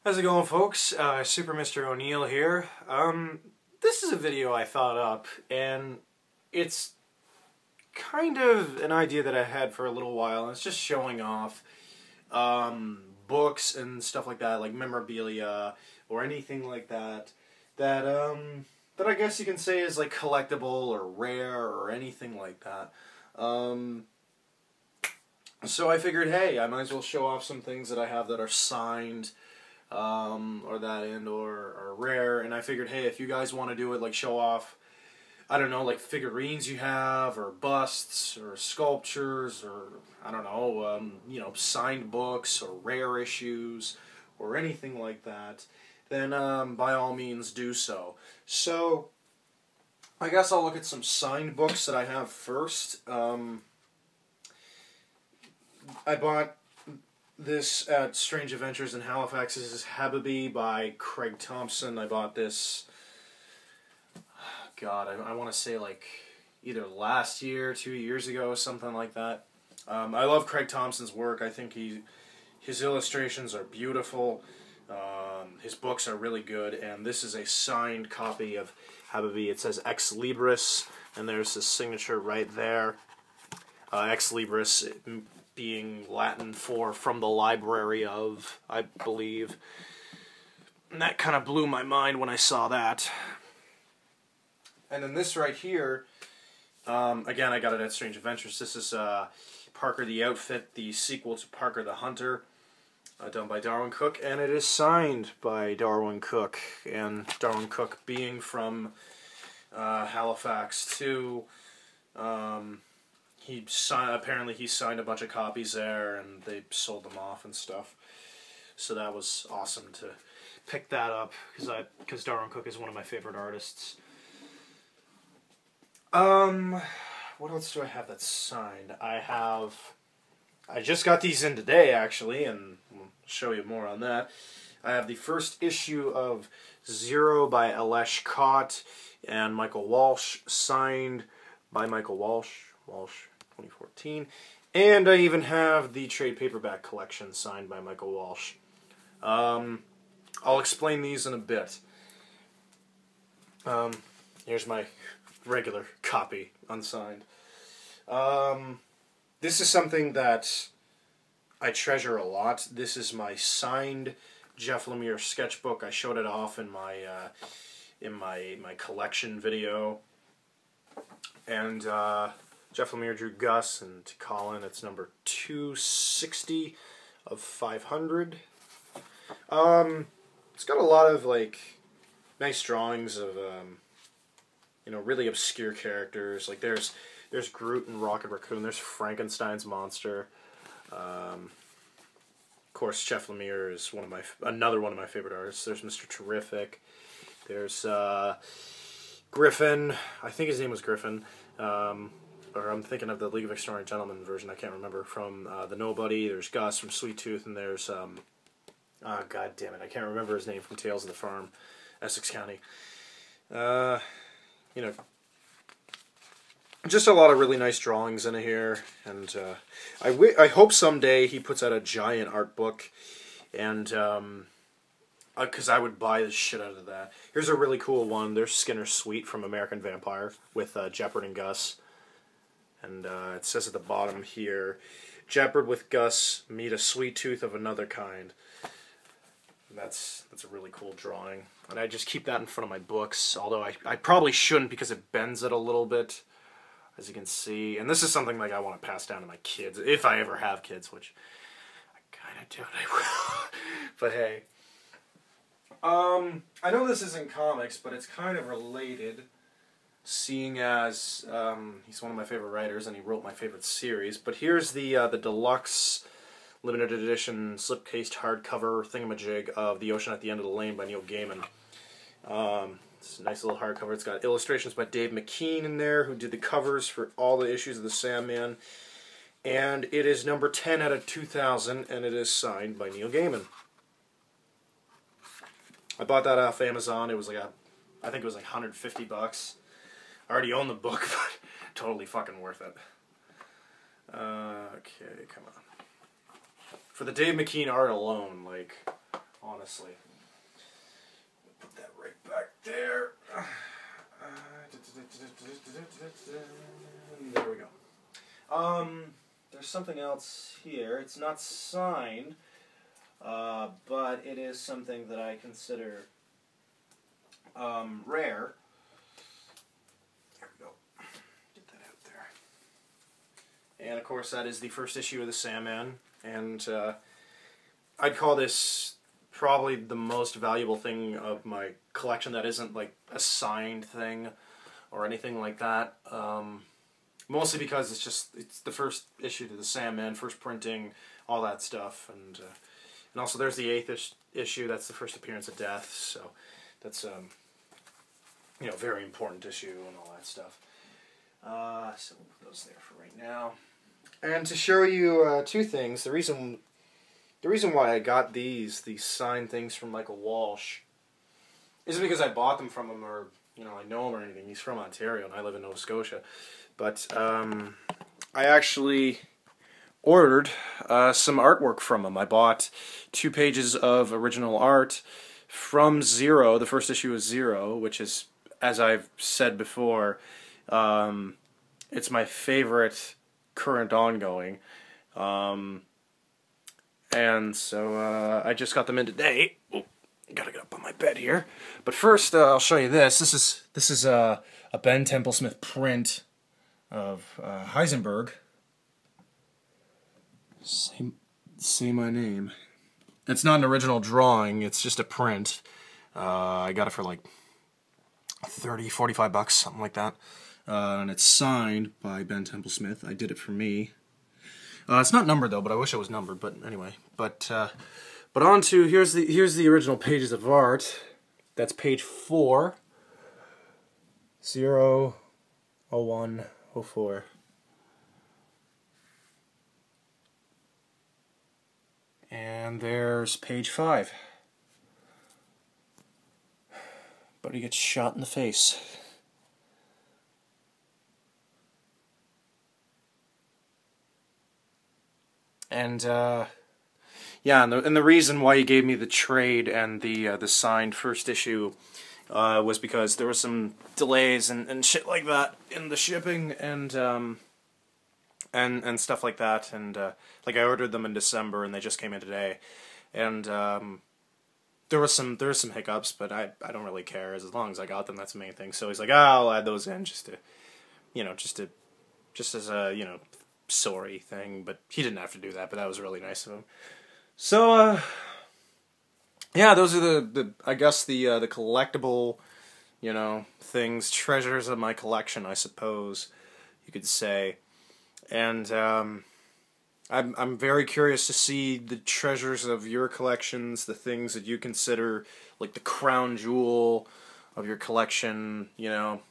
How's it going, folks? Super Mr. O'Neill here. This is a video I thought up, and it's kind of an idea that I had for a little while, and it's just showing off books and stuff like that, like memorabilia or anything like that, that I guess you can say is like collectible or rare or anything like that. So I figured, hey, I might as well show off some things that I have that are signed, or that or rare, and I figured, hey, if you guys want to do it, like show off, I don't know, like figurines you have, or busts, or sculptures, or I don't know, signed books, or rare issues, or anything like that, then by all means do so. So, I guess I'll look at some signed books that I have first. I bought this at Strange Adventures in Halifax. This is Habibi by Craig Thompson. I bought this, God, I want to say like either last year, 2 years ago, something like that. I love Craig Thompson's work. I think his illustrations are beautiful. His books are really good, and this is a signed copy of Habibi. It says Ex Libris, and there's his signature right there. Ex Libris being Latin for from the library of, I believe. And that kind of blew my mind when I saw that. And then this right here, again, I got it at Strange Adventures. This is Parker the Outfit, the sequel to Parker the Hunter, done by Darwin Cook, and it is signed by Darwin Cook. And Darwin Cook being from Halifax too, apparently he signed a bunch of copies there, and they sold them off and stuff. So that was awesome to pick that up, because Darwin Cook is one of my favorite artists. What else do I have that's signed? I just got these in today, actually, and I'll show you more on that. I have the first issue of Zero by Alesh Cott and Michael Walsh, signed by Michael Walsh. 2014. And I even have the trade paperback collection signed by Michael Walsh. I'll explain these in a bit. Here's my regular copy, unsigned. This is something that I treasure a lot. This is my signed Jeff Lemire sketchbook. I showed it off in my collection video. And Jeff Lemire drew Gus, and to Colin, it's number 260 of 500. It's got a lot of like nice drawings of really obscure characters. Like there's Groot and Rocket Raccoon. There's Frankenstein's monster. Of course, Jeff Lemire is another one of my favorite artists. There's Mr. Terrific. There's Griffin. I think his name was Griffin. Or I'm thinking of the League of Extraordinary Gentlemen version, I can't remember, from The Nobody. There's Gus from Sweet Tooth, and there's, God damn it, I can't remember his name from Tales of the Farm, Essex County. Just a lot of really nice drawings in here, and I hope someday he puts out a giant art book, and, because I would buy the shit out of that. Here's a really cool one. There's Skinner Sweet from American Vampire with Jeopard and Gus. And it says at the bottom here, Jeopard with Gus meet a sweet tooth of another kind. And that's a really cool drawing. And I just keep that in front of my books, although I probably shouldn't because it bends it a little bit, as you can see. And this is something like I want to pass down to my kids, if I ever have kids, which I kind of doubt I will. But hey. I know this isn't comics, but it's kind of related, seeing as he's one of my favorite writers and he wrote my favorite series. But here's the deluxe limited edition slipcased hardcover thingamajig of The Ocean at the End of the Lane by Neil Gaiman. It's a nice little hardcover. It's got illustrations by Dave McKean in there, who did the covers for all the issues of The Sandman. And it is number 10 out of 2000, and it is signed by Neil Gaiman. I bought that off Amazon. It was like I think it was like $150. I already own the book, but totally fucking worth it. Okay, come on. For the Dave McKean art alone, like, honestly. Put that right back there. There we go. There's something else here. It's not signed, but it is something that I consider rare. There we go. Get that out there. And of course, that is the first issue of the Sandman, and I'd call this probably the most valuable thing of my collection that isn't like a signed thing or anything like that. Mostly because it's the first issue to the Sandman, first printing, all that stuff, and also there's the 8th issue. That's the first appearance of Death, so that's you know, very important issue and all that stuff. So we'll put those there for right now. And to show you two things, the reason why I got these signed things from Michael Walsh isn't because I bought them from him or, you know, I know him or anything. He's from Ontario and I live in Nova Scotia. But I actually ordered some artwork from him. I bought 2 pages of original art from Zero. The first issue is Zero, which is, as I've said before, it's my favorite current ongoing. And so I just got them in today. Oh, gotta get up on my bed here. But first, I'll show you this. This is a Ben Templesmith print of Heisenberg. Say my name. It's not an original drawing. It's just a print. I got it for like 30, 45 bucks, something like that. And it's signed by Ben Templesmith. I did it for me. It's not numbered though, but I wish it was numbered. But anyway, but on to here's the original pages of art. That's page 4. 0, 01, 04. And there's page 5. But he gets shot in the face. And yeah, and the reason why he gave me the trade and the signed first issue was because there was some delays and shit like that in the shipping and stuff like that, and like I ordered them in December and they just came in today, and there was some hiccups, but I don't really care, as long as I got them, that's the main thing. So he's like, I'll add those in just to, you know, just as a, you know, sorry thing, but he didn't have to do that, but that was really nice of him. So yeah, those are the I guess the collectible, you know, things, treasures of my collection, I suppose you could say. And I'm very curious to see the treasures of your collections, the things that you consider like the crown jewel of your collection, you know,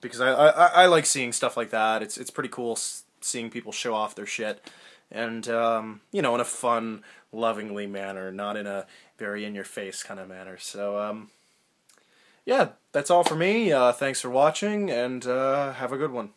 because I like seeing stuff like that. It's pretty cool seeing people show off their shit, and you know, in a fun, lovingly manner, not in a very in-your-face kind of manner. So yeah, that's all for me. Thanks for watching, and have a good one.